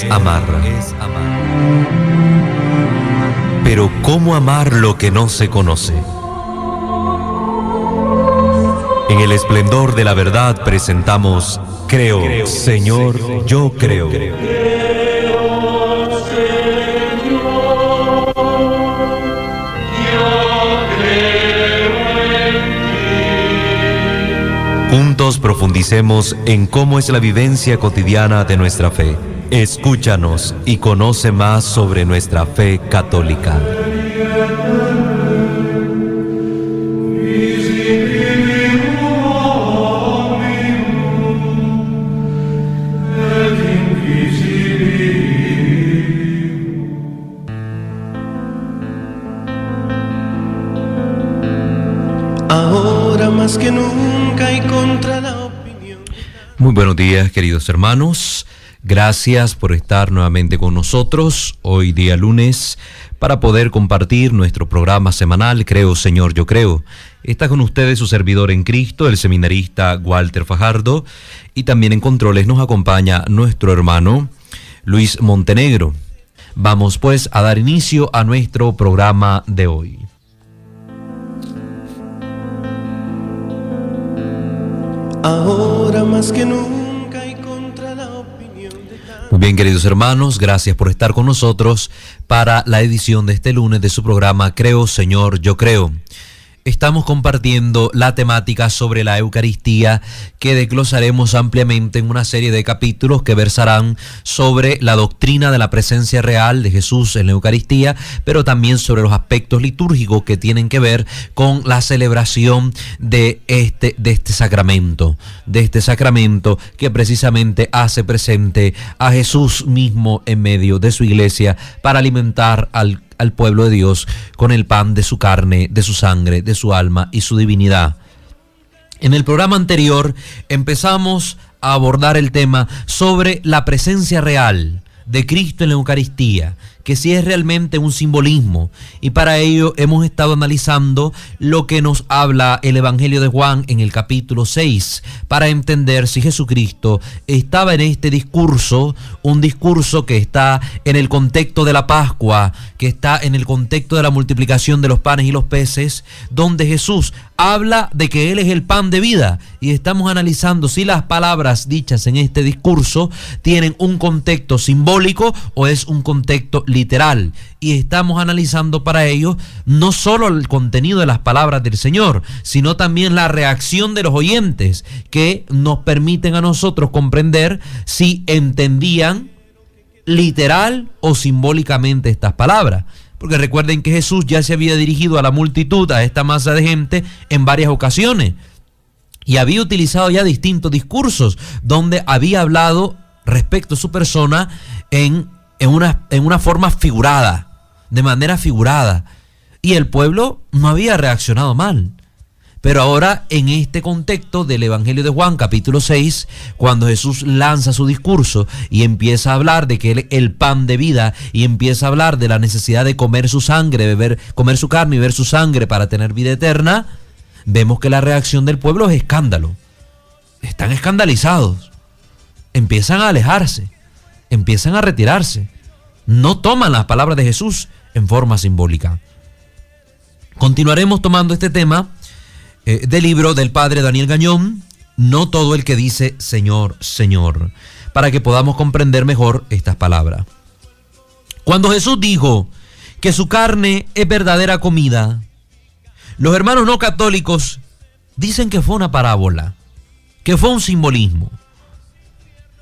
es amar. Pero ¿cómo amar lo que no se conoce? En el esplendor de la verdad presentamos Creo, Señor, yo creo. Juntos profundicemos en cómo es la vivencia cotidiana de nuestra fe. Escúchanos y conoce más sobre nuestra fe católica. Ahora más que nunca y contra la opinión. Muy buenos días, queridos hermanos. Gracias por estar nuevamente con nosotros hoy día lunes para poder compartir nuestro programa semanal Creo, Señor, yo creo. Está con ustedes su servidor en Cristo, el seminarista Walter Fajardo, y también en controles nos acompaña nuestro hermano Luis Montenegro. Vamos pues a dar inicio a nuestro programa de hoy. Ahora más que nunca y contra la opinión de cada... Muy bien, queridos hermanos, gracias por estar con nosotros para la edición de este lunes de su programa Creo, Señor, yo creo. Estamos compartiendo la temática sobre la Eucaristía que desglosaremos ampliamente en una serie de capítulos que versarán sobre la doctrina de la presencia real de Jesús en la Eucaristía, pero también sobre los aspectos litúrgicos que tienen que ver con la celebración de este sacramento que precisamente hace presente a Jesús mismo en medio de su iglesia para alimentar al pueblo de Dios con el pan de su carne, de su sangre, de su alma y su divinidad. En el programa anterior empezamos a abordar el tema sobre la presencia real de Cristo en la Eucaristía, que sí es realmente un simbolismo, y para ello hemos estado analizando lo que nos habla el Evangelio de Juan en el capítulo 6, para entender si Jesucristo estaba en este discurso, un discurso que está en el contexto de la Pascua, que está en el contexto de la multiplicación de los panes y los peces, donde Jesús habla de que Él es el pan de vida, y estamos analizando si las palabras dichas en este discurso tienen un contexto simbólico o es un contexto literal, y estamos analizando para ello no solo el contenido de las palabras del Señor, sino también la reacción de los oyentes, que nos permiten a nosotros comprender si entendían literal o simbólicamente estas palabras. Porque recuerden que Jesús ya se había dirigido a la multitud, a esta masa de gente, en varias ocasiones, y había utilizado ya distintos discursos donde había hablado respecto a su persona en una forma figurada, de manera figurada, y el pueblo no había reaccionado mal. Pero ahora, en este contexto del Evangelio de Juan, capítulo 6, cuando Jesús lanza su discurso y empieza a hablar de que Él es el pan de vida, y empieza a hablar de la necesidad de comer su sangre, comer su carne y beber su sangre para tener vida eterna, vemos que la reacción del pueblo es escándalo. Están escandalizados, empiezan a alejarse, empiezan a retirarse, no toman las palabras de Jesús en forma simbólica. Continuaremos tomando este tema del libro del padre Daniel Gañón, No todo el que dice Señor, Señor, para que podamos comprender mejor estas palabras. Cuando Jesús dijo que su carne es verdadera comida, los hermanos no católicos dicen que fue una parábola, que fue un simbolismo.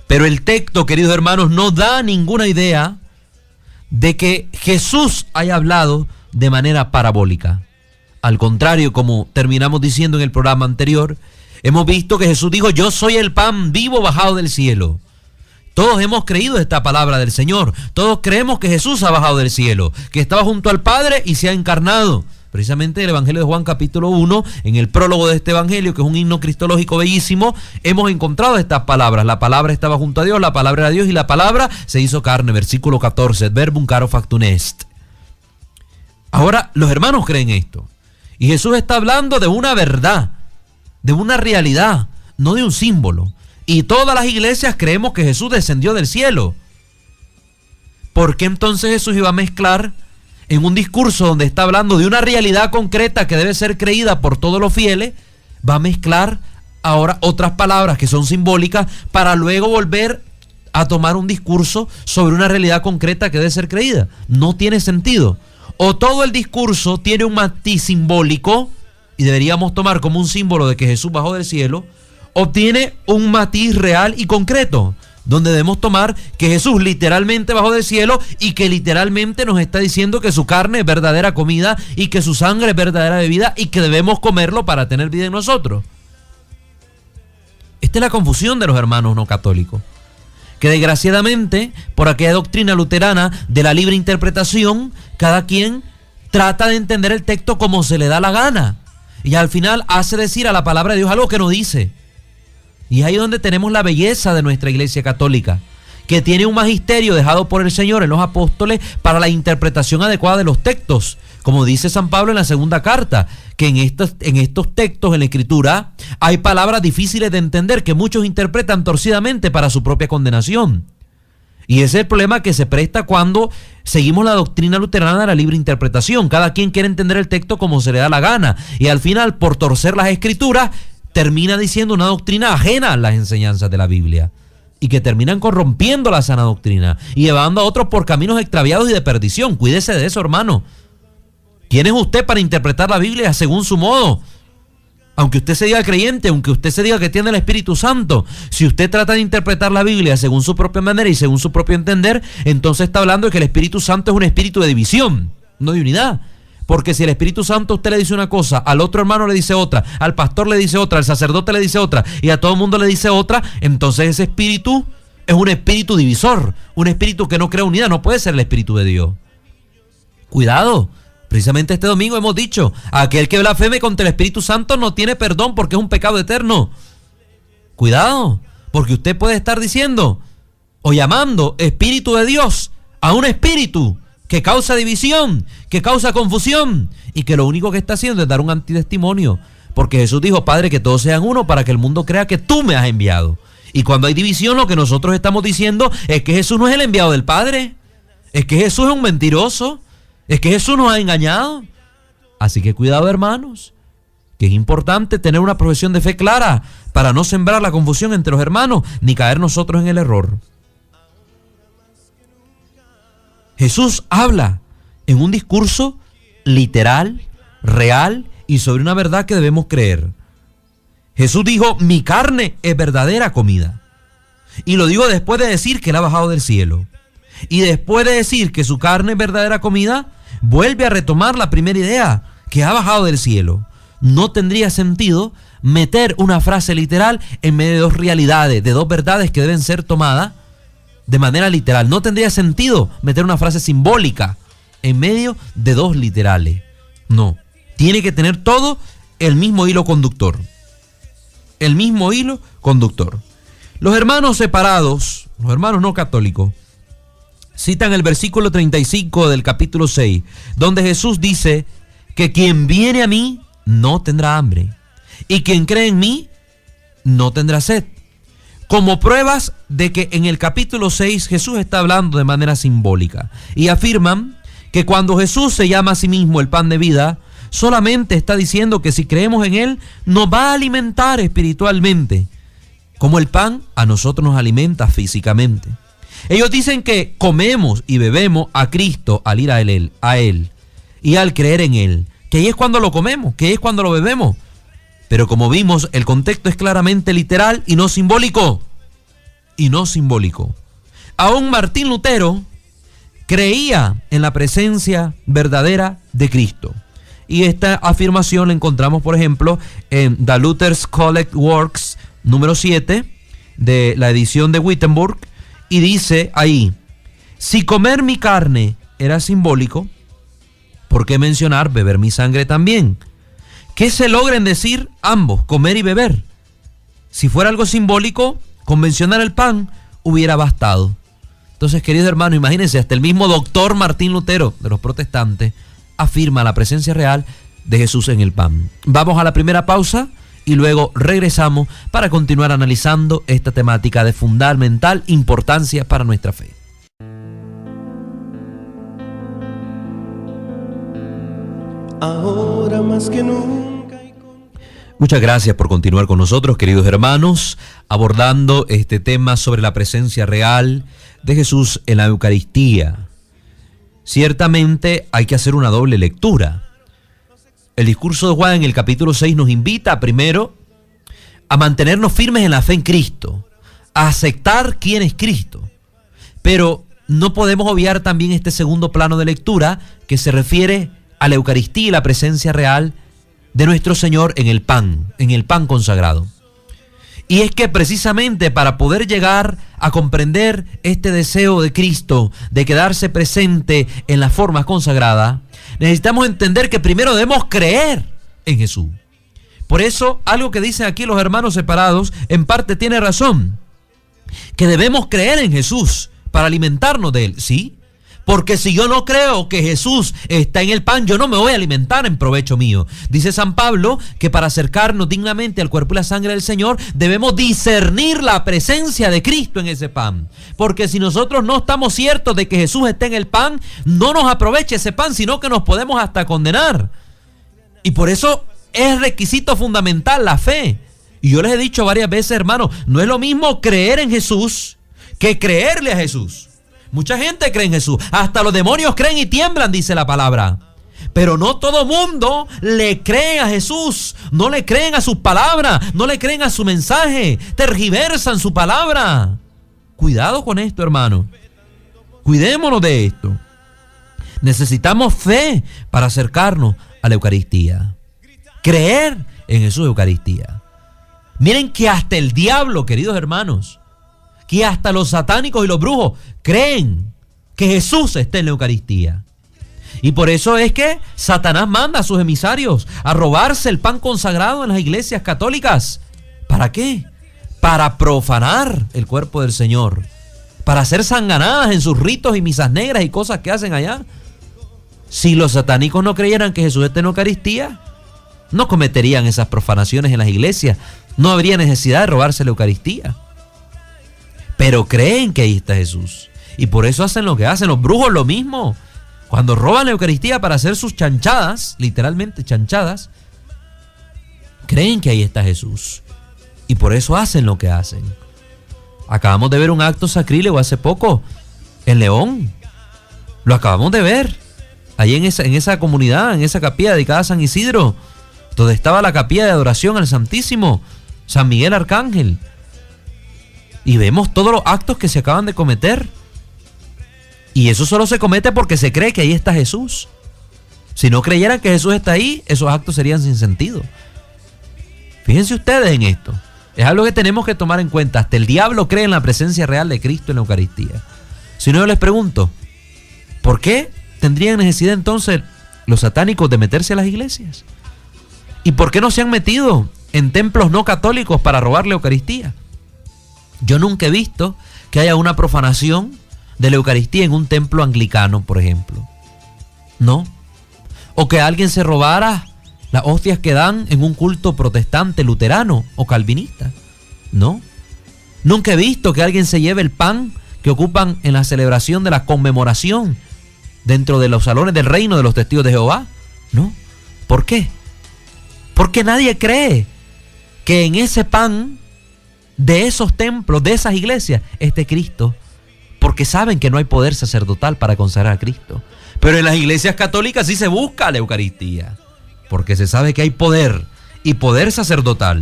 Pero el texto, queridos hermanos, no da ninguna idea de que Jesús haya hablado de manera parabólica. Al contrario, como terminamos diciendo en el programa anterior, hemos visto que Jesús dijo: yo soy el pan vivo bajado del cielo. Todos hemos creído esta palabra del Señor. Todos creemos que Jesús ha bajado del cielo, que estaba junto al Padre y se ha encarnado. Precisamente en el Evangelio de Juan capítulo 1, en el prólogo de este Evangelio, que es un himno cristológico bellísimo, hemos encontrado estas palabras. La palabra estaba junto a Dios, la palabra era Dios y la palabra se hizo carne. Versículo 14, et verbum caro factum est. Ahora, los hermanos creen esto. Y Jesús está hablando de una verdad, de una realidad, no de un símbolo. Y todas las iglesias creemos que Jesús descendió del cielo. ¿por qué entonces Jesús iba a mezclar en un discurso donde está hablando de una realidad concreta que debe ser creída por todos los fieles, va a mezclar ahora otras palabras que son simbólicas para luego volver a tomar un discurso sobre una realidad concreta que debe ser creída? No tiene sentido. O todo el discurso tiene un matiz simbólico y deberíamos tomar como un símbolo de que Jesús bajó del cielo, o tiene un matiz real y concreto, donde debemos tomar que Jesús literalmente bajó del cielo y que literalmente nos está diciendo que su carne es verdadera comida y que su sangre es verdadera bebida y que debemos comerlo para tener vida en nosotros. Esta es la confusión de los hermanos no católicos, que desgraciadamente por aquella doctrina luterana de la libre interpretación, cada quien trata de entender el texto como se le da la gana y al final hace decir a la palabra de Dios algo que no dice. Y es ahí donde tenemos la belleza de nuestra Iglesia Católica, que tiene un magisterio dejado por el Señor en los apóstoles para la interpretación adecuada de los textos. Como dice San Pablo en la segunda carta, que en estos textos en la Escritura hay palabras difíciles de entender que muchos interpretan torcidamente para su propia condenación. Y ese es el problema que se presta cuando seguimos la doctrina luterana de la libre interpretación. Cada quien quiere entender el texto como se le da la gana. Y al final, por torcer las Escrituras, termina diciendo una doctrina ajena a las enseñanzas de la Biblia y que terminan corrompiendo la sana doctrina y llevando a otros por caminos extraviados y de perdición. Cuídese de eso, hermano. ¿Quién es usted para interpretar la Biblia según su modo? Aunque usted se diga creyente, aunque usted se diga que tiene el Espíritu Santo, si usted trata de interpretar la Biblia según su propia manera y según su propio entender, entonces está hablando de que el Espíritu Santo es un espíritu de división, no de unidad. Porque si el Espíritu Santo a usted le dice una cosa, al otro hermano le dice otra, al pastor le dice otra, al sacerdote le dice otra y a todo el mundo le dice otra, entonces ese espíritu es un espíritu divisor, un espíritu que no crea unidad, no puede ser el Espíritu de Dios. Cuidado, precisamente este domingo hemos dicho, aquel que blasfeme contra el Espíritu Santo no tiene perdón porque es un pecado eterno. Cuidado, porque usted puede estar diciendo o llamando Espíritu de Dios a un espíritu que causa división, que causa confusión y que lo único que está haciendo es dar un antitestimonio. Porque Jesús dijo, Padre, que todos sean uno para que el mundo crea que tú me has enviado. Y cuando hay división, lo que nosotros estamos diciendo es que Jesús no es el enviado del Padre, es que Jesús es un mentiroso, es que Jesús nos ha engañado. Así que cuidado, hermanos, que es importante tener una profesión de fe clara para no sembrar la confusión entre los hermanos ni caer nosotros en el error. Jesús habla en un discurso literal, real y sobre una verdad que debemos creer. Jesús dijo, mi carne es verdadera comida. Y lo digo después de decir que Él ha bajado del cielo. Y después de decir que su carne es verdadera comida, vuelve a retomar la primera idea, que ha bajado del cielo. No tendría sentido meter una frase literal en medio de dos realidades, de dos verdades que deben ser tomadas de manera literal. No tendría sentido meter una frase simbólica en medio de dos literales. No, tiene que tener todo el mismo hilo conductor. El mismo hilo conductor. Los hermanos separados, los hermanos no católicos, citan el versículo 35 del capítulo 6, donde Jesús dice que quien viene a mí no tendrá hambre y quien cree en mí no tendrá sed. Como pruebas de que en el capítulo 6 Jesús está hablando de manera simbólica. Y afirman que cuando Jesús se llama a sí mismo el pan de vida, solamente está diciendo que si creemos en Él, nos va a alimentar espiritualmente. Como el pan a nosotros nos alimenta físicamente. Ellos dicen que comemos y bebemos a Cristo al ir a Él y al creer en Él. Que ahí es cuando lo comemos, que ahí es cuando lo bebemos. Pero como vimos, el contexto es claramente literal y no simbólico. Y no simbólico. Aún Martín Lutero creía en la presencia verdadera de Cristo. Y esta afirmación la encontramos, por ejemplo, en The Luther's Collect Works número 7 de la edición de Wittenberg. Y dice ahí, si comer mi carne era simbólico, ¿por qué mencionar beber mi sangre también? ¿Qué se logran decir ambos, comer y beber? Si fuera algo simbólico, con mencionar el pan hubiera bastado. Entonces, querido hermano, imagínense, hasta el mismo doctor Martín Lutero de los protestantes afirma la presencia real de Jesús en el pan. Vamos a la primera pausa y luego regresamos para continuar analizando esta temática de fundamental importancia para nuestra fe. ahora más que nunca. Muchas gracias por continuar con nosotros, queridos hermanos, abordando este tema sobre la presencia real de Jesús en la Eucaristía. Ciertamente hay que hacer una doble lectura. El discurso de Juan en el capítulo 6 nos invita primero a mantenernos firmes en la fe en Cristo, a aceptar quién es Cristo. Pero no podemos obviar también este segundo plano de lectura que se refiere a la Eucaristía y la presencia real de nuestro Señor en el pan consagrado. Y es que precisamente para poder llegar a comprender este deseo de Cristo de quedarse presente en la forma consagrada, necesitamos entender que primero debemos creer en Jesús. Por eso, algo que dicen aquí los hermanos separados, en parte tiene razón, que debemos creer en Jesús para alimentarnos de Él, ¿sí? Porque si yo no creo que Jesús está en el pan, yo no me voy a alimentar en provecho mío. Dice San Pablo que para acercarnos dignamente al cuerpo y la sangre del Señor, debemos discernir la presencia de Cristo en ese pan. Porque si nosotros no estamos ciertos de que Jesús está en el pan, no nos aproveche ese pan, sino que nos podemos hasta condenar. Y por eso es requisito fundamental la fe. Y yo les he dicho varias veces, hermanos, no es lo mismo creer en Jesús que creerle a Jesús. Mucha gente cree en Jesús, hasta los demonios creen y tiemblan, dice la palabra. Pero no todo mundo le cree a Jesús, no le creen a sus palabras, no le creen a su mensaje, tergiversan su palabra. Cuidado con esto, hermano. Cuidémonos de esto. Necesitamos fe para acercarnos a la Eucaristía. Creer en Jesús Eucaristía. Miren que hasta el diablo, queridos hermanos, que hasta los satánicos y los brujos creen que Jesús está en la Eucaristía. Y por eso es que Satanás manda a sus emisarios a robarse el pan consagrado en las iglesias católicas. ¿Para qué? Para profanar el cuerpo del Señor, para hacer sanganadas en sus ritos y misas negras y cosas que hacen allá. Si los satánicos no creyeran que Jesús está en la Eucaristía, no cometerían esas profanaciones en las iglesias, no habría necesidad de robarse la Eucaristía. Pero creen que ahí está Jesús. Y por eso hacen lo que hacen. Los brujos lo mismo. Cuando roban la Eucaristía para hacer sus chanchadas, literalmente chanchadas, creen que ahí está Jesús. Y por eso hacen lo que hacen. Acabamos de ver un acto sacrílego hace poco en León. Lo acabamos de ver. Ahí en esa comunidad, en esa capilla dedicada a San Isidro, donde estaba la capilla de adoración al Santísimo, San Miguel Arcángel. Y vemos todos los actos que se acaban de cometer. Y eso solo se comete porque se cree que ahí está Jesús. Si no creyeran que Jesús está ahí, esos actos serían sin sentido. Fíjense ustedes en esto. Es algo que tenemos que tomar en cuenta. Hasta el diablo cree en la presencia real de Cristo en la Eucaristía. Si no, yo les pregunto, ¿por qué tendrían necesidad entonces los satánicos de meterse a las iglesias? ¿Y por qué no se han metido en templos no católicos para robar la Eucaristía? Yo nunca he visto que haya una profanación de la Eucaristía en un templo anglicano, por ejemplo. No. O que alguien se robara las hostias que dan en un culto protestante, luterano o calvinista. No. Nunca he visto que alguien se lleve el pan que ocupan en la celebración de la conmemoración dentro de los salones del reino de los testigos de Jehová. No. ¿Por qué? Porque nadie cree que en ese pan de esos templos, de esas iglesias, esté Cristo, porque saben que no hay poder sacerdotal para consagrar a Cristo. Pero en las iglesias católicas sí se busca la Eucaristía, porque se sabe que hay poder y poder sacerdotal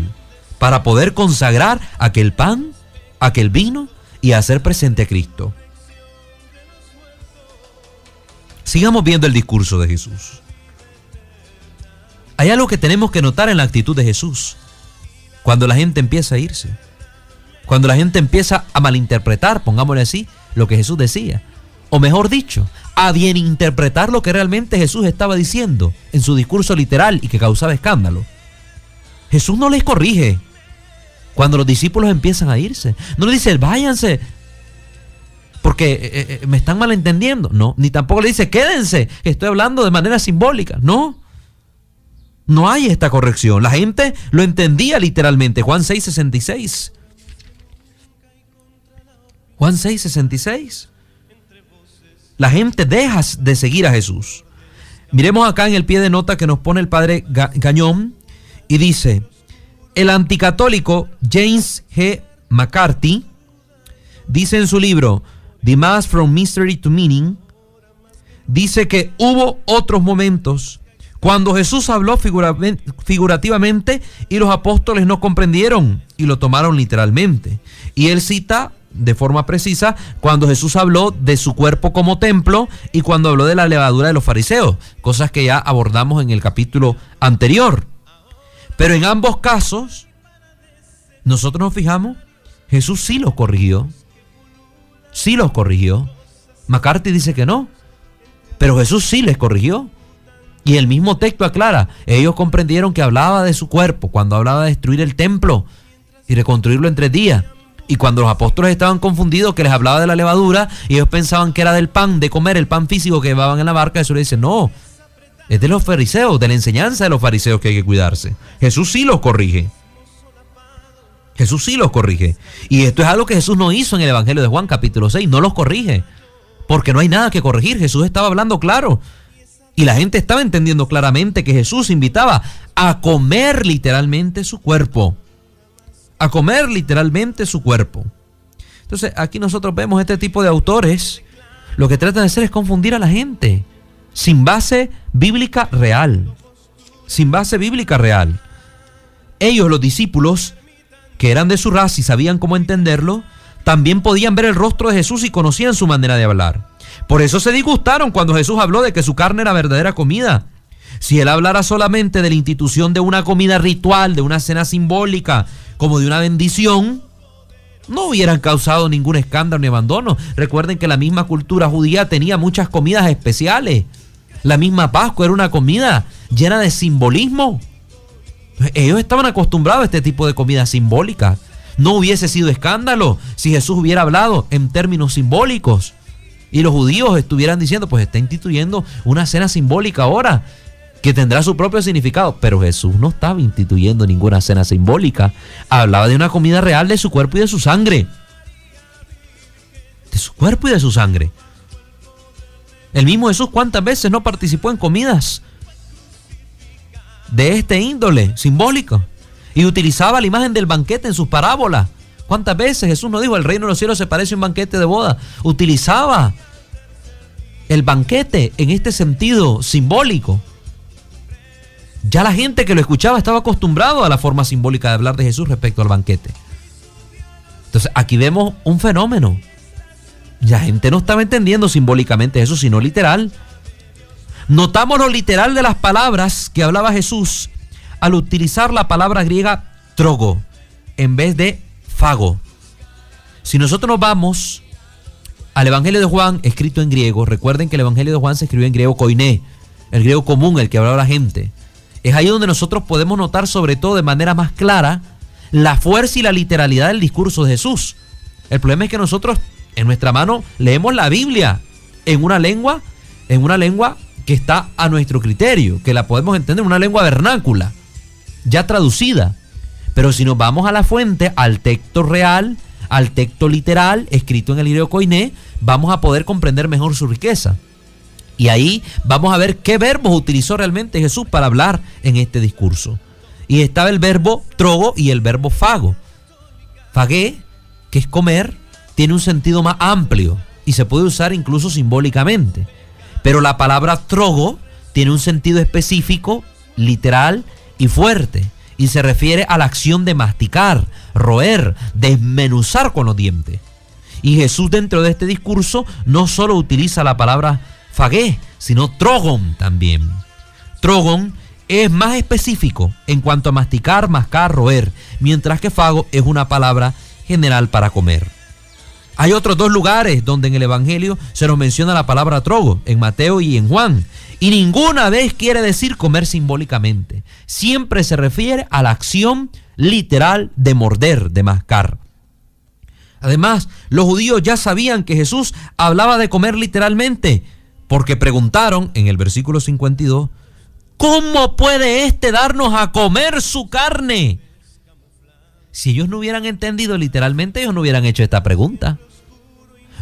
para poder consagrar aquel pan, aquel vino y hacer presente a Cristo. Sigamos viendo el discurso de Jesús. Hay algo que tenemos que notar en la actitud de Jesús cuando la gente empieza a irse. Cuando la gente empieza a malinterpretar, pongámosle así, lo que Jesús decía. O mejor dicho, a bien interpretar lo que realmente Jesús estaba diciendo en su discurso literal y que causaba escándalo. Jesús no les corrige cuando los discípulos empiezan a irse. No les dice, váyanse, porque me están malentendiendo. No, ni tampoco le dice, quédense, estoy hablando de manera simbólica. No. No hay esta corrección. La gente lo entendía literalmente. Juan 6:66. Juan 6:66. La gente deja de seguir a Jesús. Miremos acá en el pie de nota que nos pone el padre Gagnon y dice: el anticatólico James G. McCarthy dice en su libro The Mass from Mystery to Meaning, dice que hubo otros momentos cuando Jesús habló figurativamente y los apóstoles no comprendieron y lo tomaron literalmente. Y él cita de forma precisa cuando Jesús habló de su cuerpo como templo y cuando habló de la levadura de los fariseos, cosas que ya abordamos en el capítulo anterior. Pero en ambos casos, nosotros nos fijamos, Jesús sí los corrigió. Sí los corrigió. McCarthy dice que no, pero Jesús sí les corrigió. Y el mismo texto aclara, ellos comprendieron que hablaba de su cuerpo, cuando hablaba de destruir el templo y reconstruirlo en 3 días. Y cuando los apóstoles estaban confundidos, que les hablaba de la levadura, y ellos pensaban que era del pan, de comer el pan físico que llevaban en la barca, Jesús les dice, no, es de los fariseos, de la enseñanza de los fariseos que hay que cuidarse. Jesús sí los corrige. Jesús sí los corrige. Y esto es algo que Jesús no hizo en el Evangelio de Juan, capítulo 6, no los corrige, porque no hay nada que corregir. Jesús estaba hablando claro. Y la gente estaba entendiendo claramente que Jesús invitaba a comer literalmente su cuerpo. A comer literalmente su cuerpo. Entonces, aquí nosotros vemos este tipo de autores, lo que tratan de hacer es confundir a la gente, sin base bíblica real. Sin base bíblica real. Ellos, los discípulos, que eran de su raza y sabían cómo entenderlo, también podían ver el rostro de Jesús y conocían su manera de hablar. Por eso se disgustaron cuando Jesús habló de que su carne era verdadera comida. Si él hablara solamente de la institución de una comida ritual, de una cena simbólica, como de una bendición, no hubieran causado ningún escándalo ni abandono. Recuerden que la misma cultura judía tenía muchas comidas especiales. La misma Pascua era una comida llena de simbolismo. Ellos estaban acostumbrados a este tipo de comidas simbólicas. No hubiese sido escándalo si Jesús hubiera hablado en términos simbólicos y los judíos estuvieran diciendo, pues está instituyendo una cena simbólica ahora que tendrá su propio significado. Pero Jesús no estaba instituyendo ninguna cena simbólica. Hablaba de una comida real de su cuerpo y de su sangre. De su cuerpo y de su sangre. El mismo Jesús, ¿cuántas veces no participó en comidas de este índole simbólico? Y utilizaba la imagen del banquete en sus parábolas. ¿Cuántas veces Jesús no dijo, el reino de los cielos se parece a un banquete de boda? Utilizaba el banquete en este sentido simbólico. Ya la gente que lo escuchaba estaba acostumbrado a la forma simbólica de hablar de Jesús respecto al banquete. Entonces aquí vemos un fenómeno. La gente no estaba entendiendo simbólicamente eso, sino literal. Notamos lo literal de las palabras que hablaba Jesús al utilizar la palabra griega trogo en vez de fago. Si nosotros nos vamos al Evangelio de Juan, escrito en griego, recuerden que el Evangelio de Juan se escribió en griego koiné, el griego común, el que hablaba la gente. Es ahí donde nosotros podemos notar, sobre todo de manera más clara, la fuerza y la literalidad del discurso de Jesús. El problema es que nosotros en nuestra mano leemos la Biblia en una lengua que está a nuestro criterio, que la podemos entender en una lengua vernácula, ya traducida. Pero si nos vamos a la fuente, al texto real, al texto literal, escrito en el griego koiné, vamos a poder comprender mejor su riqueza. Y ahí vamos a ver qué verbos utilizó realmente Jesús para hablar en este discurso. Y estaba el verbo trogo y el verbo fago. Fagué, que es comer, tiene un sentido más amplio y se puede usar incluso simbólicamente. Pero la palabra trogo tiene un sentido específico, literal y fuerte. Y se refiere a la acción de masticar, roer, desmenuzar con los dientes. Y Jesús dentro de este discurso no solo utiliza la palabra fagué, sino trogon también. Trogon es más específico en cuanto a masticar, mascar, roer, mientras que fago es una palabra general para comer. Hay otros 2 lugares donde en el Evangelio se nos menciona la palabra trogo, en Mateo y en Juan. Y ninguna vez quiere decir comer simbólicamente. Siempre se refiere a la acción literal de morder, de mascar. Además, los judíos ya sabían que Jesús hablaba de comer literalmente, porque preguntaron en el versículo 52, ¿cómo puede éste darnos a comer su carne? Si ellos no hubieran entendido literalmente, ellos no hubieran hecho esta pregunta.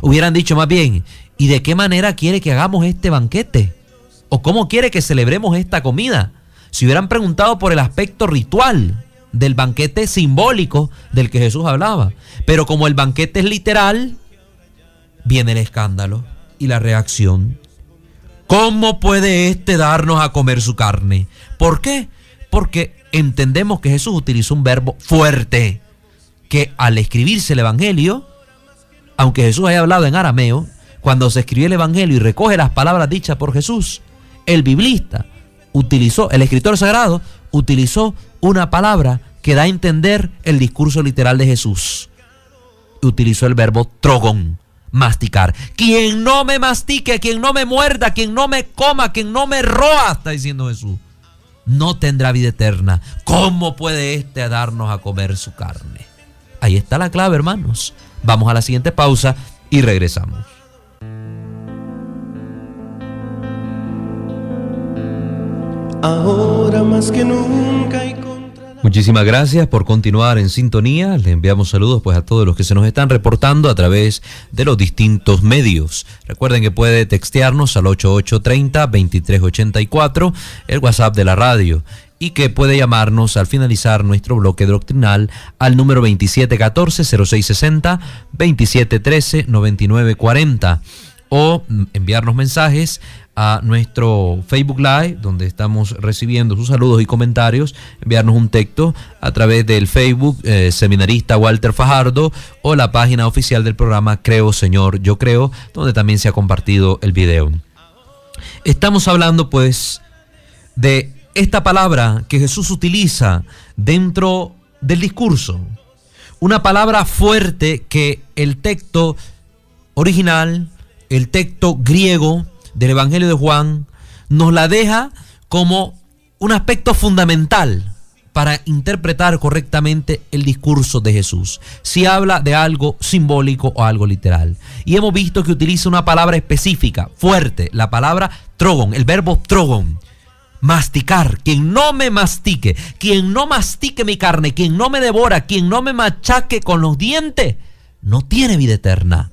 Hubieran dicho más bien, ¿y de qué manera quiere que hagamos este banquete? ¿O cómo quiere que celebremos esta comida? Si hubieran preguntado por el aspecto ritual del banquete simbólico del que Jesús hablaba. Pero como el banquete es literal, viene el escándalo y la reacción. ¿Cómo puede éste darnos a comer su carne? ¿Por qué? Porque entendemos que Jesús utilizó un verbo fuerte, que al escribirse el Evangelio, aunque Jesús haya hablado en arameo, cuando se escribió el Evangelio y recoge las palabras dichas por Jesús, el biblista utilizó, el escritor sagrado utilizó una palabra que da a entender el discurso literal de Jesús. Utilizó el verbo trogón, masticar. Quien no me mastique, quien no me muerda, quien no me coma, quien no me roa, está diciendo Jesús, no tendrá vida eterna. ¿Cómo puede éste darnos a comer su carne? Ahí está la clave, hermanos. Vamos a la siguiente pausa y regresamos. Ahora más que nunca y contra la... Muchísimas gracias por continuar en sintonía. Le enviamos saludos pues a todos los que se nos están reportando a través de los distintos medios. Recuerden que puede textearnos al 8830-2384, el WhatsApp de la radio, y que puede llamarnos al finalizar nuestro bloque doctrinal al número 2714-0660, 2713-9940, o enviarnos mensajes a nuestro Facebook Live, donde estamos recibiendo sus saludos y comentarios, enviarnos un texto a través del Facebook Seminarista Walter Fajardo, o la página oficial del programa Creo Señor Yo Creo, donde también se ha compartido el video. Estamos hablando pues de esta palabra que Jesús utiliza dentro del discurso, una palabra fuerte que el texto original, el texto griego del Evangelio de Juan, nos la deja como un aspecto fundamental para interpretar correctamente el discurso de Jesús, si habla de algo simbólico o algo literal. Y hemos visto que utiliza una palabra específica, fuerte, la palabra trogon, el verbo trogon, masticar. Quien no me mastique, quien no mastique mi carne, quien no me devora, quien no me machaque con los dientes, no tiene vida eterna.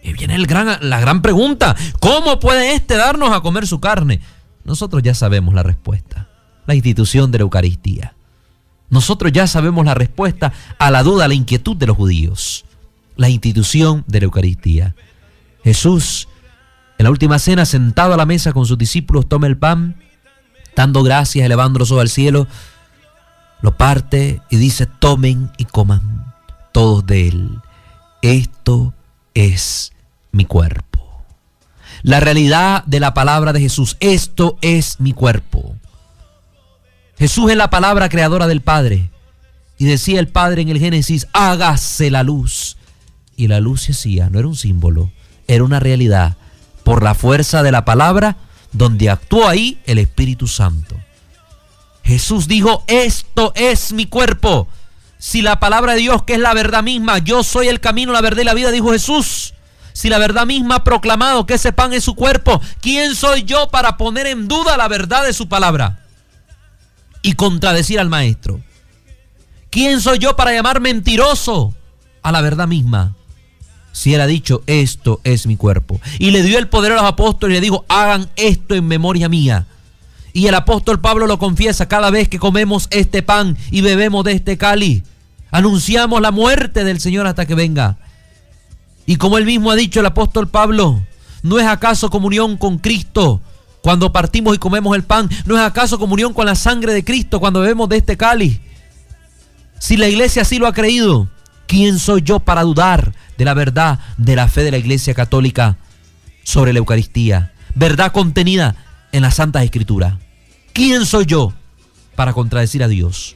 Y viene la gran pregunta: ¿cómo puede éste darnos a comer su carne? Nosotros ya sabemos la respuesta. La institución de la Eucaristía. Nosotros ya sabemos la respuesta a la duda, a la inquietud de los judíos. La institución de la Eucaristía. Jesús, en la última cena, sentado a la mesa con sus discípulos, toma el pan, dando gracias, elevando los ojos al cielo, lo parte y dice: tomen y coman todos de él. Esto es mi cuerpo. La realidad de la palabra de Jesús: esto es mi cuerpo. Jesús es la palabra creadora del Padre, y decía el Padre en el Génesis: hágase la luz. Y la luz se hacía, no era un símbolo, era una realidad, por la fuerza de la palabra, donde actuó ahí el Espíritu Santo. Jesús dijo: esto es mi cuerpo. Si la palabra de Dios, que es la verdad misma, yo soy el camino, la verdad y la vida, dijo Jesús. Si la verdad misma ha proclamado que ese pan es su cuerpo, ¿quién soy yo para poner en duda la verdad de su palabra y contradecir al Maestro? ¿Quién soy yo para llamar mentiroso a la verdad misma? Si él ha dicho: esto es mi cuerpo, y le dio el poder a los apóstoles y le dijo: hagan esto en memoria mía. Y el apóstol Pablo lo confiesa: cada vez que comemos este pan y bebemos de este cáliz, anunciamos la muerte del Señor hasta que venga. Y como él mismo ha dicho, el apóstol Pablo: ¿no es acaso comunión con Cristo cuando partimos y comemos el pan? ¿No es acaso comunión con la sangre de Cristo cuando bebemos de este cáliz? Si la iglesia así lo ha creído, ¿quién soy yo para dudar de la verdad de la fe de la Iglesia Católica sobre la Eucaristía? Verdad contenida en la Santa Escritura. ¿Quién soy yo para contradecir a Dios?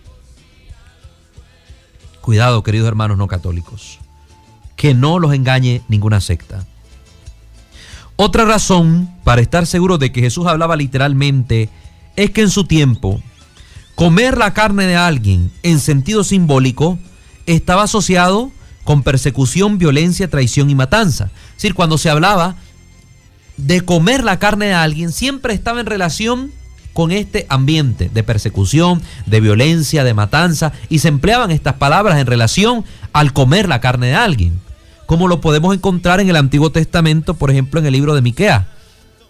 Cuidado, queridos hermanos no católicos, que no los engañe ninguna secta. Otra razón para estar seguros de que Jesús hablaba literalmente es que en su tiempo, comer la carne de alguien en sentido simbólico estaba asociado con persecución, violencia, traición y matanza. Es decir, cuando se hablaba de comer la carne de alguien, siempre estaba en relación con este ambiente de persecución, de violencia, de matanza, y se empleaban estas palabras en relación al comer la carne de alguien, como lo podemos encontrar en el Antiguo Testamento, por ejemplo, en el libro de Miqueas.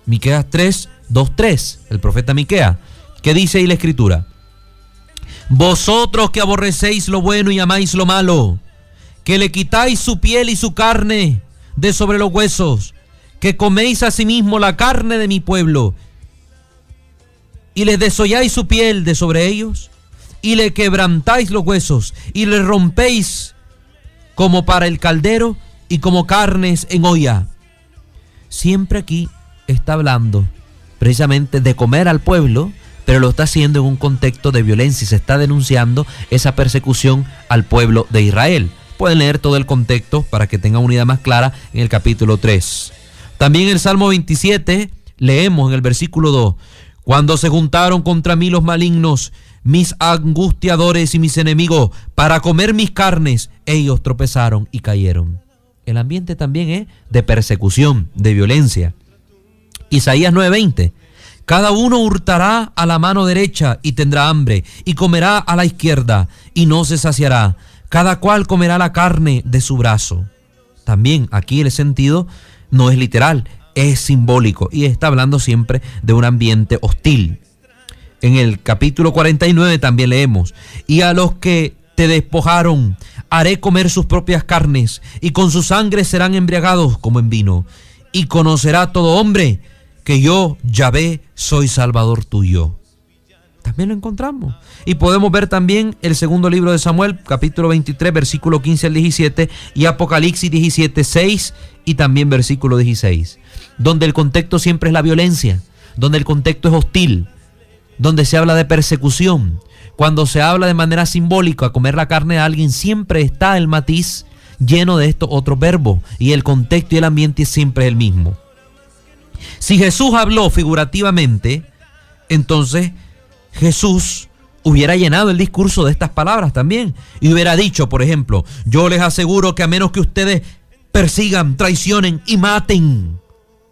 Miqueas 3, 2:3, el profeta Miqueas. ¿Qué dice ahí la Escritura? Vosotros que aborrecéis lo bueno y amáis lo malo, que le quitáis su piel y su carne de sobre los huesos, que coméis asimismo la carne de mi pueblo, y les desolláis su piel de sobre ellos, y le quebrantáis los huesos, y le rompéis como para el caldero, y como carnes en olla. Siempre aquí está hablando precisamente de comer al pueblo, pero lo está haciendo en un contexto de violencia y se está denunciando esa persecución al pueblo de Israel. Pueden leer todo el contexto para que tengan una idea más clara en el capítulo 3. También en el Salmo 27 leemos en el versículo 2: cuando se juntaron contra mí los malignos, mis angustiadores y mis enemigos, para comer mis carnes, ellos tropezaron y cayeron. El ambiente también es de persecución, de violencia. Isaías 9:20: cada uno hurtará a la mano derecha y tendrá hambre, y comerá a la izquierda y no se saciará. Cada cual comerá la carne de su brazo. También aquí el sentido no es literal, es simbólico y está hablando siempre de un ambiente hostil. En el capítulo 49 también leemos: y a los que te despojaron haré comer sus propias carnes, y con su sangre serán embriagados como en vino. Y conocerá todo hombre que yo, Yahvé, soy Salvador tuyo. También lo encontramos. Y podemos ver también el segundo libro de Samuel, capítulo 23, versículo 15 al 17, y Apocalipsis 17, 6 y también versículo 16, donde el contexto siempre es la violencia, donde el contexto es hostil, donde se habla de persecución. Cuando se habla de manera simbólica, comer la carne de alguien, siempre está el matiz lleno de estos otros verbos, y el contexto y el ambiente siempre es el mismo. Si Jesús habló figurativamente, entonces Jesús hubiera llenado el discurso de estas palabras también, y hubiera dicho, por ejemplo: yo les aseguro que a menos que ustedes persigan, traicionen y maten,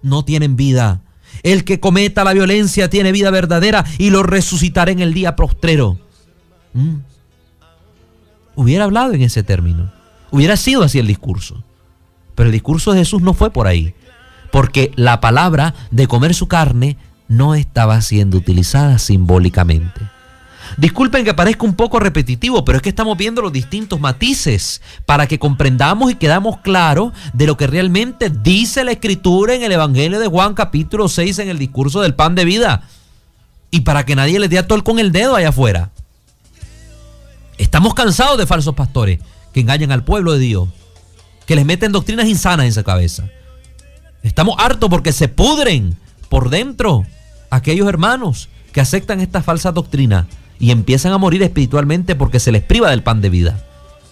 no tienen vida. El que cometa la violencia tiene vida verdadera y lo resucitaré en el día postrero. Hubiera hablado en ese término, hubiera sido así el discurso, pero el discurso de Jesús no fue por ahí, porque la palabra de comer su carne no estaba siendo utilizada simbólicamente. Disculpen que parezca un poco repetitivo, pero es que estamos viendo los distintos matices para que comprendamos y quedamos claros de lo que realmente dice la Escritura en el Evangelio de Juan capítulo 6 en el discurso del pan de vida, y para que nadie les dé a tol con el dedo allá afuera. Estamos cansados de falsos pastores que engañan al pueblo de Dios, que les meten doctrinas insanas en su cabeza. Estamos hartos porque se pudren por dentro aquellos hermanos que aceptan estas falsas doctrinas y empiezan a morir espiritualmente porque se les priva del pan de vida,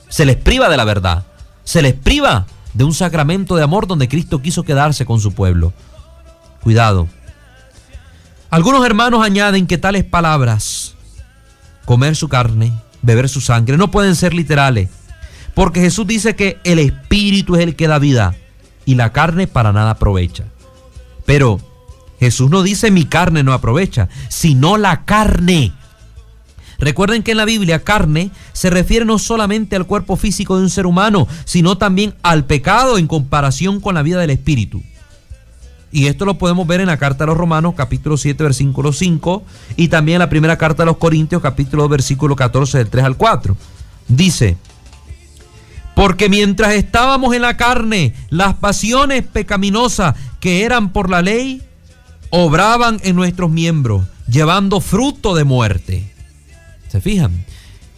se les priva de la verdad, se les priva de un sacramento de amor donde Cristo quiso quedarse con su pueblo. Cuidado. Algunos hermanos añaden que tales palabras, comer su carne, beber su sangre, no pueden ser literales, porque Jesús dice que el espíritu es el que da vida y la carne para nada aprovecha. Pero Jesús no dice mi carne no aprovecha, sino la carne. Recuerden que en la Biblia carne se refiere no solamente al cuerpo físico de un ser humano, sino también al pecado en comparación con la vida del espíritu. Y esto lo podemos ver en la carta a los Romanos, capítulo 7, versículo 5, y también en la primera carta a los Corintios, capítulo 2, versículo 14, del 3 al 4. Dice: porque mientras estábamos en la carne, las pasiones pecaminosas que eran por la ley, obraban en nuestros miembros, llevando fruto de muerte. ¿Se fijan?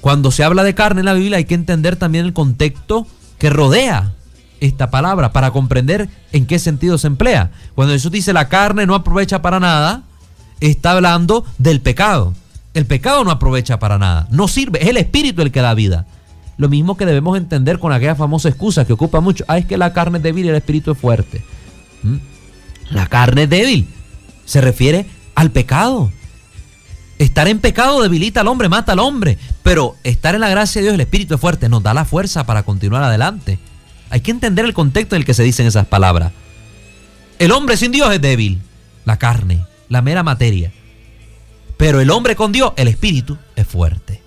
Cuando se habla de carne en la Biblia hay que entender también el contexto que rodea esta palabra para comprender en qué sentido se emplea. Cuando Jesús dice la carne no aprovecha para nada, está hablando del pecado. El pecado no aprovecha para nada, no sirve, es el espíritu el que da vida. Lo mismo que debemos entender con aquella famosa excusa que ocupa mucho: es que la carne es débil y el espíritu es fuerte. La carne es débil, se refiere al pecado. Estar en pecado debilita al hombre, mata al hombre, pero estar en la gracia de Dios, el espíritu es fuerte, nos da la fuerza para continuar adelante. Hay que entender el contexto en el que se dicen esas palabras. El hombre sin Dios es débil, la carne, la mera materia. Pero el hombre con Dios, el espíritu, es fuerte.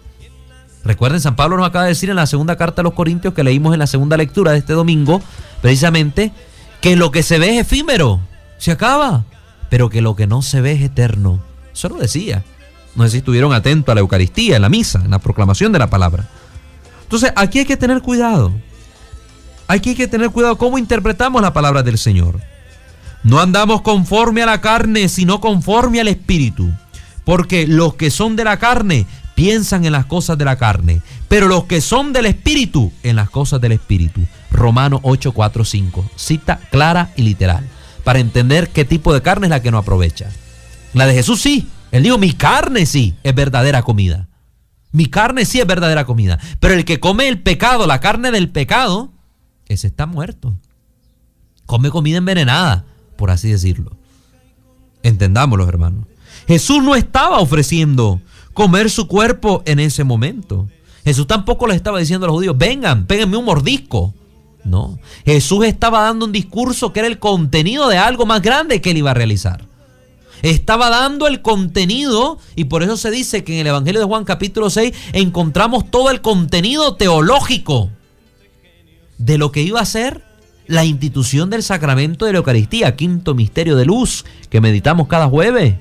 Recuerden, San Pablo nos acaba de decir en la segunda carta a los Corintios, que leímos en la segunda lectura de este domingo, precisamente, que lo que se ve es efímero, se acaba. pero que lo que no se ve es eterno. Eso lo decía. No sé si estuvieron atentos a la Eucaristía, en la misa, en la proclamación de la palabra. Entonces, aquí hay que tener cuidado. Aquí hay que tener cuidado cómo interpretamos la palabra del Señor. No andamos conforme a la carne, sino conforme al Espíritu. Porque los que son de la carne piensan en las cosas de la carne, pero los que son del Espíritu, en las cosas del Espíritu. Romanos 8, 4, 5. Cita clara y literal, para entender qué tipo de carne es la que no aprovecha. La de Jesús sí. Él dijo, mi carne sí es verdadera comida. Mi carne sí es verdadera comida. Pero el que come el pecado, la carne del pecado, ese está muerto. Come comida envenenada, por así decirlo. Entendámoslo, hermanos. Jesús no estaba ofreciendo comer su cuerpo en ese momento. Jesús tampoco le estaba diciendo a los judíos, vengan, péguenme un mordisco. No. Jesús estaba dando un discurso que era el contenido de algo más grande que él iba a realizar. Estaba dando el contenido, y por eso se dice que en el Evangelio de Juan capítulo 6 encontramos todo el contenido teológico de lo que iba a ser la institución del sacramento de la Eucaristía, quinto misterio de luz que meditamos cada jueves.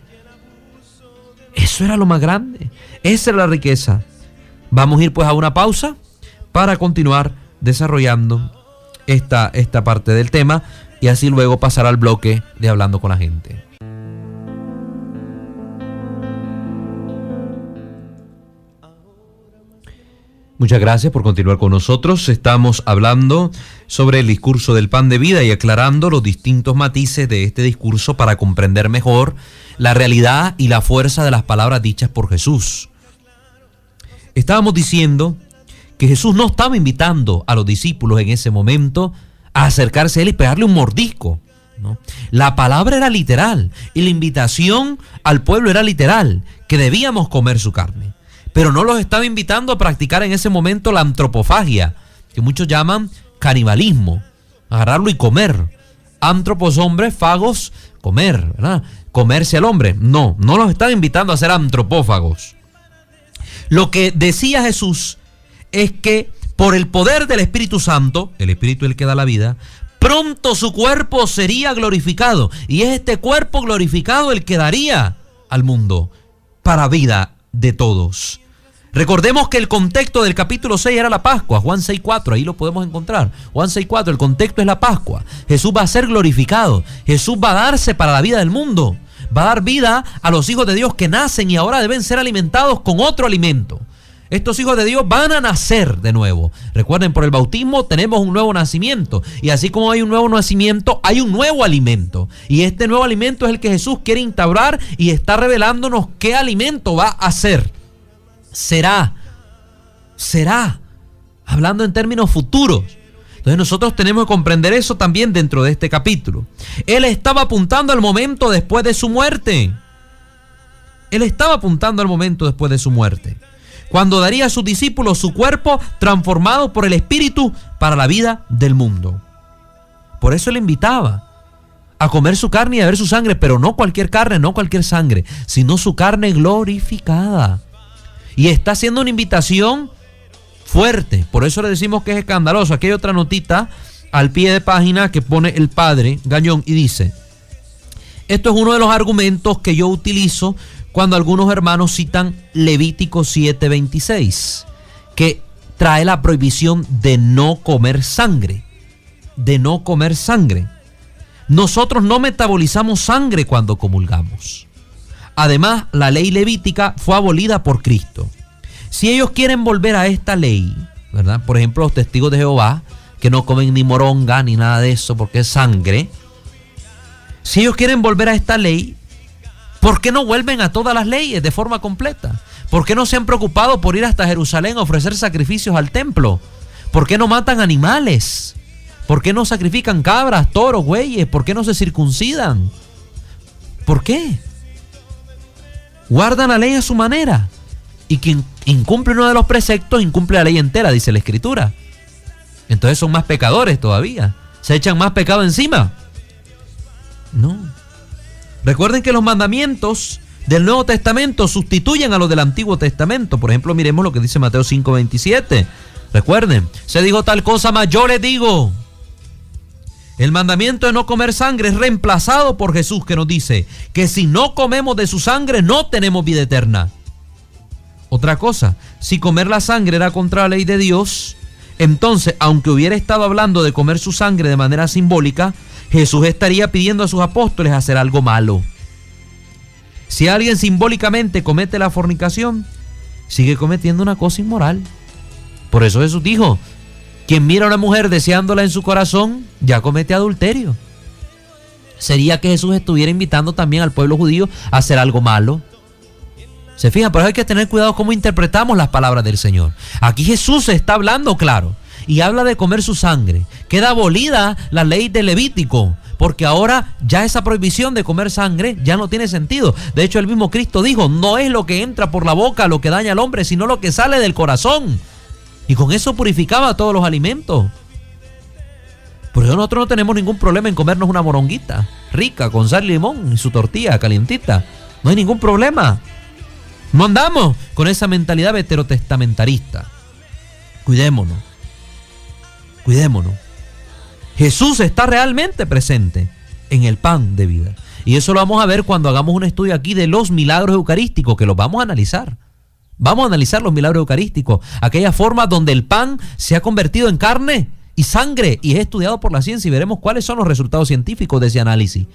Eso era lo más grande, esa era la riqueza. Vamos a ir pues a una pausa para continuar desarrollando esta parte del tema y así luego pasar al bloque de Hablando con la Gente. Muchas gracias por continuar con nosotros. Estamos hablando sobre el discurso del pan de vida y aclarando los distintos matices de este discurso para comprender mejor la realidad y la fuerza de las palabras dichas por Jesús. Estábamos diciendo que Jesús no estaba invitando a los discípulos en ese momento a acercarse a él y pegarle un mordisco, ¿no? La palabra era literal y la invitación al pueblo era literal, que debíamos comer su carne. Pero no los estaba invitando a practicar en ese momento la antropofagia, que muchos llaman canibalismo, agarrarlo y comer. Antropos, hombres, fagos, comer, ¿verdad? Comerse al hombre. No los estaba invitando a ser antropófagos. Lo que decía Jesús es que por el poder del Espíritu Santo, el Espíritu es el que da la vida, pronto su cuerpo sería glorificado. Y es este cuerpo glorificado el que daría al mundo para vida de todos. Recordemos que el contexto del capítulo 6 era la Pascua, Juan 6.4, ahí lo podemos encontrar. Juan 6.4, el contexto es la Pascua. Jesús va a ser glorificado, Jesús va a darse para la vida del mundo, va a dar vida a los hijos de Dios que nacen y ahora deben ser alimentados con otro alimento. Estos hijos de Dios van a nacer de nuevo. Recuerden, por el bautismo tenemos un nuevo nacimiento. Y así como hay un nuevo nacimiento, hay un nuevo alimento. Y este nuevo alimento es el que Jesús quiere instaurar y está revelándonos qué alimento va a ser. Será, hablando en términos futuros. Entonces nosotros tenemos que comprender eso también dentro de este capítulo. Él estaba apuntando al momento después de su muerte. Cuando daría a sus discípulos su cuerpo transformado por el Espíritu para la vida del mundo. Por eso le invitaba a comer su carne y a beber su sangre, pero no cualquier carne, no cualquier sangre, sino su carne glorificada. Y está haciendo una invitación fuerte, por eso le decimos que es escandaloso. Aquí hay otra notita al pie de página que pone el padre Gañón y dice: esto es uno de los argumentos que yo utilizo cuando algunos hermanos citan Levítico 7:26, que trae la prohibición de no comer sangre, Nosotros no metabolizamos sangre cuando comulgamos. Además, la ley levítica fue abolida por Cristo. Si ellos quieren volver a esta ley, ¿verdad? Por ejemplo, los testigos de Jehová, que no comen ni moronga ni nada de eso porque es sangre. Si ellos quieren volver a esta ley, ¿por qué no vuelven a todas las leyes de forma completa? ¿Por qué no se han preocupado por ir hasta Jerusalén a ofrecer sacrificios al templo? ¿Por qué no matan animales? ¿Por qué no sacrifican cabras, toros, bueyes? ¿Por qué no se circuncidan? ¿Por qué? Guardan la ley a su manera. Y quien incumple uno de los preceptos, incumple la ley entera, dice la Escritura. Entonces son más pecadores todavía. ¿Se echan más pecado encima? No. Recuerden que los mandamientos del Nuevo Testamento sustituyen a los del Antiguo Testamento. Por ejemplo, miremos lo que dice Mateo 5:27. Recuerden, se dijo tal cosa, mas yo les digo. El mandamiento de no comer sangre es reemplazado por Jesús, que nos dice que si no comemos de su sangre no tenemos vida eterna. Otra cosa, si comer la sangre era contra la ley de Dios, entonces, aunque hubiera estado hablando de comer su sangre de manera simbólica, Jesús estaría pidiendo a sus apóstoles hacer algo malo. Si alguien simbólicamente comete la fornicación, sigue cometiendo una cosa inmoral. Por eso Jesús dijo: quien mira a una mujer deseándola en su corazón, ya comete adulterio. Sería que Jesús estuviera invitando también al pueblo judío a hacer algo malo. Se fijan, por eso hay que tener cuidado cómo interpretamos las palabras del Señor. Aquí Jesús está hablando claro y habla de comer su sangre. Queda abolida la ley de Levítico, porque ahora ya esa prohibición de comer sangre ya no tiene sentido. De hecho, el mismo Cristo dijo: no es lo que entra por la boca lo que daña al hombre, sino lo que sale del corazón. Y con eso purificaba todos los alimentos. Por eso nosotros no tenemos ningún problema en comernos una moronguita rica con sal y limón y su tortilla calientita. No hay ningún problema. No andamos con esa mentalidad veterotestamentarista. Cuidémonos. Cuidémonos. Jesús está realmente presente en el pan de vida. Y eso lo vamos a ver cuando hagamos un estudio aquí de los milagros eucarísticos, que los vamos a analizar. Vamos a analizar los milagros eucarísticos, aquellas formas donde el pan se ha convertido en carne y sangre y es estudiado por la ciencia, y veremos cuáles son los resultados científicos de ese análisis.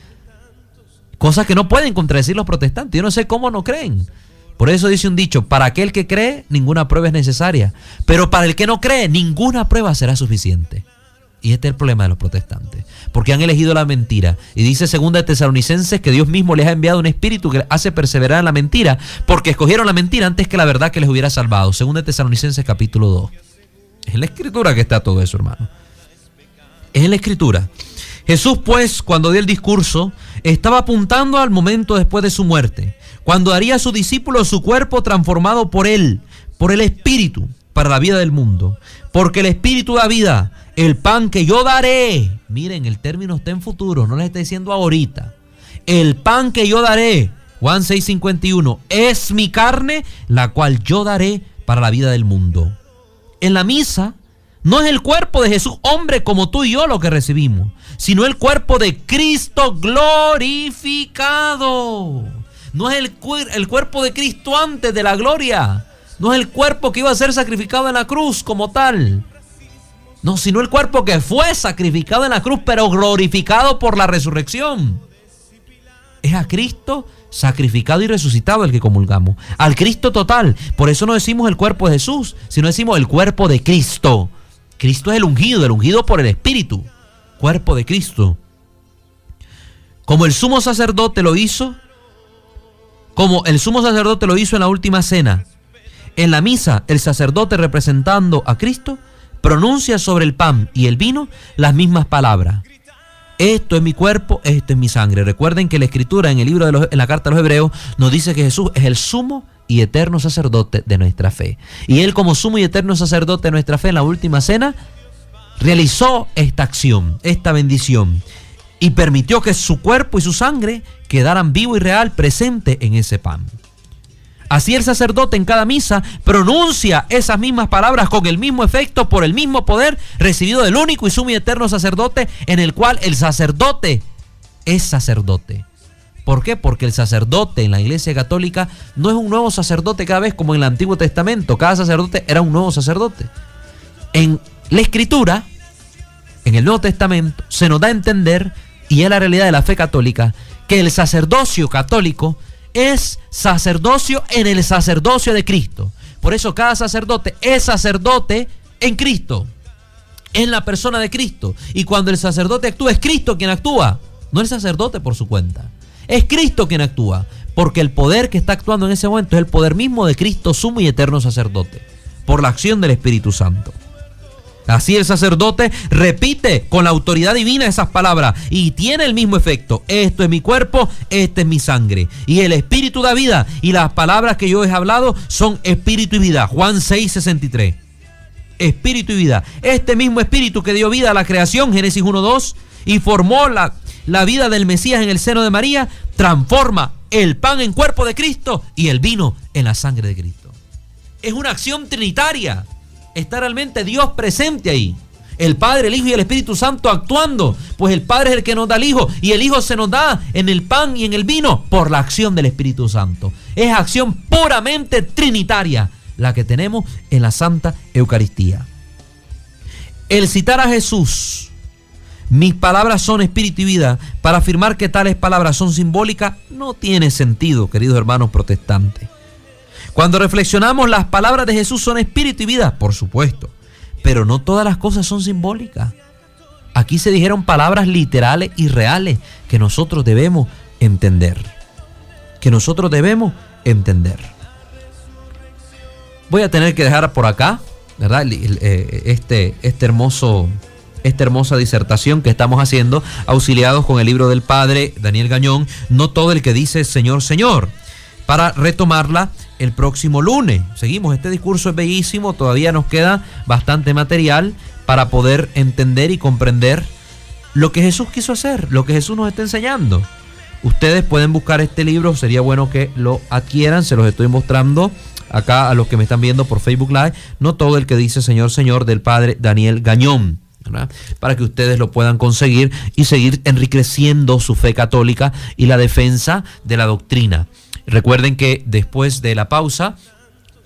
Cosas que no pueden contradecir los protestantes. Yo no sé cómo no creen. Por eso dice un dicho: para aquel que cree, ninguna prueba es necesaria. Pero para el que no cree, ninguna prueba será suficiente. Y este es el problema de los protestantes, porque han elegido la mentira. Y dice 2 Tesalonicenses que Dios mismo les ha enviado un espíritu que les hace perseverar en la mentira, porque escogieron la mentira antes que la verdad que les hubiera salvado. 2 Tesalonicenses capítulo 2. Es en la Escritura que está todo eso, hermano. Es en la Escritura. Jesús, pues, cuando dio el discurso, estaba apuntando al momento después de su muerte, cuando daría a sus discípulos su cuerpo transformado por él, por el Espíritu, para la vida del mundo. Porque el Espíritu da vida. El pan que yo daré, miren, el término está en futuro, no les está diciendo ahorita. El pan que yo daré, Juan 6:51, es mi carne, la cual yo daré para la vida del mundo. En la misa no es el cuerpo de Jesús, hombre como tú y yo, lo que recibimos, sino el cuerpo de Cristo glorificado. No es el cuerpo de Cristo antes de la gloria. No es el cuerpo que iba a ser sacrificado en la cruz como tal. No, sino el cuerpo que fue sacrificado en la cruz, pero glorificado por la resurrección. Es a Cristo sacrificado y resucitado el que comulgamos. Al Cristo total. Por eso no decimos el cuerpo de Jesús, sino decimos el cuerpo de Cristo. Cristo es el ungido por el Espíritu. Cuerpo de Cristo. Como el sumo sacerdote lo hizo, en la última cena. En la misa, el sacerdote, representando a Cristo, pronuncia sobre el pan y el vino las mismas palabras. Esto es mi cuerpo, esto es mi sangre. Recuerden que la Escritura en la carta a los Hebreos nos dice que Jesús es el sumo y eterno sacerdote de nuestra fe. Y Él, como sumo y eterno sacerdote de nuestra fe, en la última cena, realizó esta acción, esta bendición, y permitió que su cuerpo y su sangre quedaran vivo y real, presente en ese pan. Así el sacerdote en cada misa pronuncia esas mismas palabras con el mismo efecto, por el mismo poder recibido del único y sumo y eterno sacerdote, en el cual el sacerdote es sacerdote. ¿Por qué? Porque el sacerdote en la Iglesia Católica no es un nuevo sacerdote cada vez como en el Antiguo Testamento. Cada sacerdote era un nuevo sacerdote. En la Escritura, en el Nuevo Testamento, se nos da a entender, y es la realidad de la fe católica, que el sacerdocio católico es sacerdocio en el sacerdocio de Cristo. Por eso cada sacerdote es sacerdote en Cristo, en la persona de Cristo. Y cuando el sacerdote actúa, es Cristo quien actúa, no el sacerdote por su cuenta. Es Cristo quien actúa, porque el poder que está actuando en ese momento es el poder mismo de Cristo, sumo y eterno sacerdote, por la acción del Espíritu Santo. Así el sacerdote repite con la autoridad divina esas palabras y tiene el mismo efecto. Esto es mi cuerpo, esta es mi sangre. Y el Espíritu da vida, y las palabras que yo he hablado son espíritu y vida. Juan 6:63. Espíritu y vida. Este mismo Espíritu que dio vida a la creación, Génesis 1:2, y formó la vida del Mesías en el seno de María, transforma el pan en cuerpo de Cristo y el vino en la sangre de Cristo. Es una acción trinitaria. Está realmente Dios presente ahí. El Padre, el Hijo y el Espíritu Santo actuando. Pues el Padre es el que nos da al Hijo y el Hijo se nos da en el pan y en el vino por la acción del Espíritu Santo. Es acción puramente trinitaria la que tenemos en la Santa Eucaristía. El citar a Jesús, mis palabras son espíritu y vida, para afirmar que tales palabras son simbólicas, no tiene sentido, queridos hermanos protestantes. Cuando reflexionamos, las palabras de Jesús son espíritu y vida, por supuesto, pero no todas las cosas son simbólicas. Aquí se dijeron palabras literales y reales que nosotros debemos entender. Voy a tener que dejar por acá, ¿verdad? Esta hermosa disertación que estamos haciendo, auxiliados con el libro del Padre Daniel Gañón, no todo el que dice Señor, Señor, para retomarla el próximo lunes. Seguimos, este discurso es bellísimo, todavía nos queda bastante material para poder entender y comprender lo que Jesús quiso hacer, lo que Jesús nos está enseñando. Ustedes pueden buscar este libro, sería bueno que lo adquieran, se los estoy mostrando acá a los que me están viendo por Facebook Live, no todo el que dice Señor, Señor, del Padre Daniel Gañón, ¿verdad? Para que ustedes lo puedan conseguir y seguir enriqueciendo su fe católica y la defensa de la doctrina. Recuerden que después de la pausa,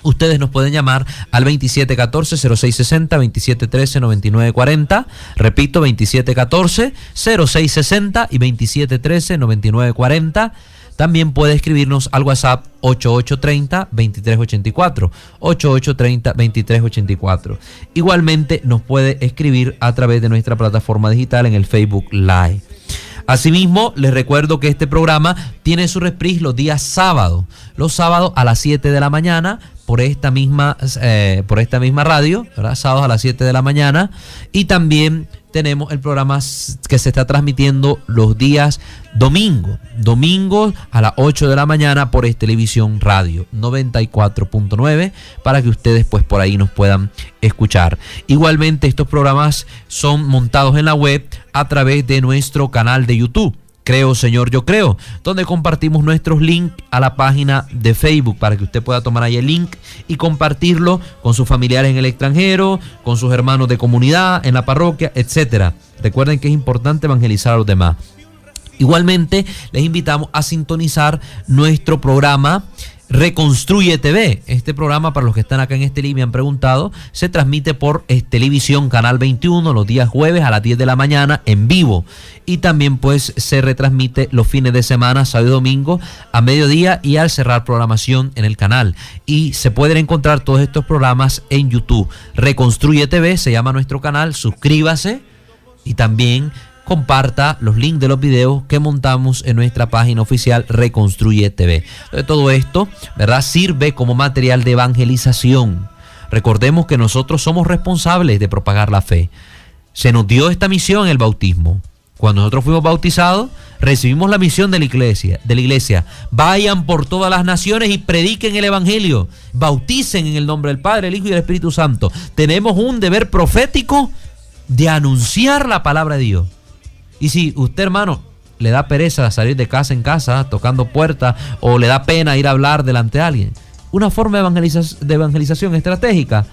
ustedes nos pueden llamar al 2714-0660, 2713-9940. Repito, 2714-0660 y 2713-9940. También puede escribirnos al WhatsApp 8830-2384. 8830-2384. Igualmente nos puede escribir a través de nuestra plataforma digital en el Facebook Live. Asimismo, les recuerdo que este programa tiene su reprise los días sábados. Los sábados a las 7 de la mañana por esta misma radio, ¿verdad? Sábados a las 7 de la mañana. Y también tenemos el programa que se está transmitiendo los días domingos a las 8 de la mañana por Televisión Radio 94.9 para que ustedes pues por ahí nos puedan escuchar. Igualmente estos programas son montados en la web a través de nuestro canal de YouTube, Creo Señor Yo Creo, donde compartimos nuestros links a la página de Facebook para que usted pueda tomar ahí el link y compartirlo con sus familiares en el extranjero, con sus hermanos de comunidad, en la parroquia, etcétera. Recuerden que es importante evangelizar a los demás. Igualmente les invitamos a sintonizar nuestro programa Reconstruye TV. Este programa, para los que están acá en Estelí, me han preguntado, se transmite por Televisión Canal 21 los días jueves a las 10 de la mañana en vivo. Y también pues se retransmite los fines de semana, sábado y domingo, a mediodía y al cerrar programación en el canal. Y se pueden encontrar todos estos programas en YouTube. Reconstruye TV se llama nuestro canal, suscríbase y también comparta los links de los videos que montamos en nuestra página oficial Reconstruye TV. Entonces, todo esto, ¿verdad?, sirve como material de evangelización. Recordemos que nosotros somos responsables de propagar la fe. Se nos dio esta misión en el bautismo. Cuando nosotros fuimos bautizados, recibimos la misión de la iglesia. Vayan por todas las naciones y prediquen el evangelio. Bauticen en el nombre del Padre, el Hijo y el Espíritu Santo. Tenemos un deber profético de anunciar la palabra de Dios. Y si usted, hermano, le da pereza salir de casa en casa, tocando puertas, o le da pena ir a hablar delante de alguien, una forma de evangelización estratégica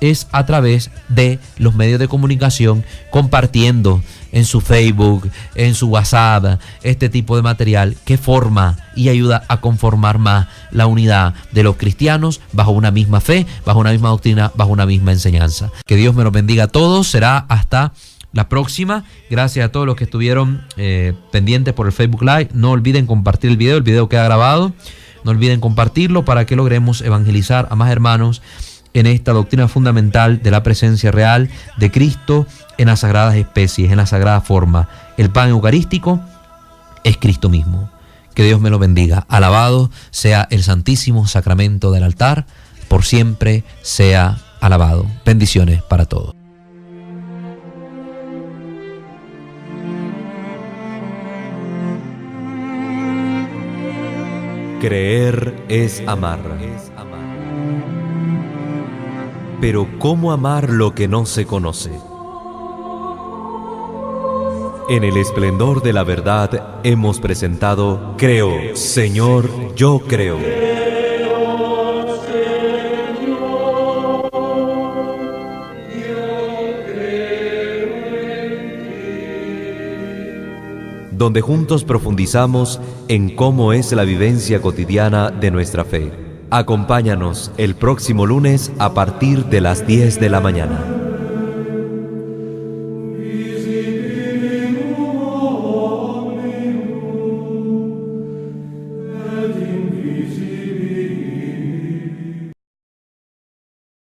es a través de los medios de comunicación, compartiendo en su Facebook, en su WhatsApp, este tipo de material que forma y ayuda a conformar más la unidad de los cristianos bajo una misma fe, bajo una misma doctrina, bajo una misma enseñanza. Que Dios me los bendiga a todos. Será hasta la próxima. Gracias a todos los que estuvieron pendientes por el Facebook Live. No olviden compartir el video queda grabado. No olviden compartirlo para que logremos evangelizar a más hermanos en esta doctrina fundamental de la presencia real de Cristo en las sagradas especies, en la sagrada forma. El pan eucarístico es Cristo mismo. Que Dios me lo bendiga. Alabado sea el santísimo sacramento del altar, por siempre sea alabado. Bendiciones para todos. Creer es amar. Pero ¿cómo amar lo que no se conoce? En el esplendor de la verdad hemos presentado Creo, Señor, yo creo. donde juntos profundizamos en cómo es la vivencia cotidiana de nuestra fe. Acompáñanos el próximo lunes a partir de las 10 de la mañana.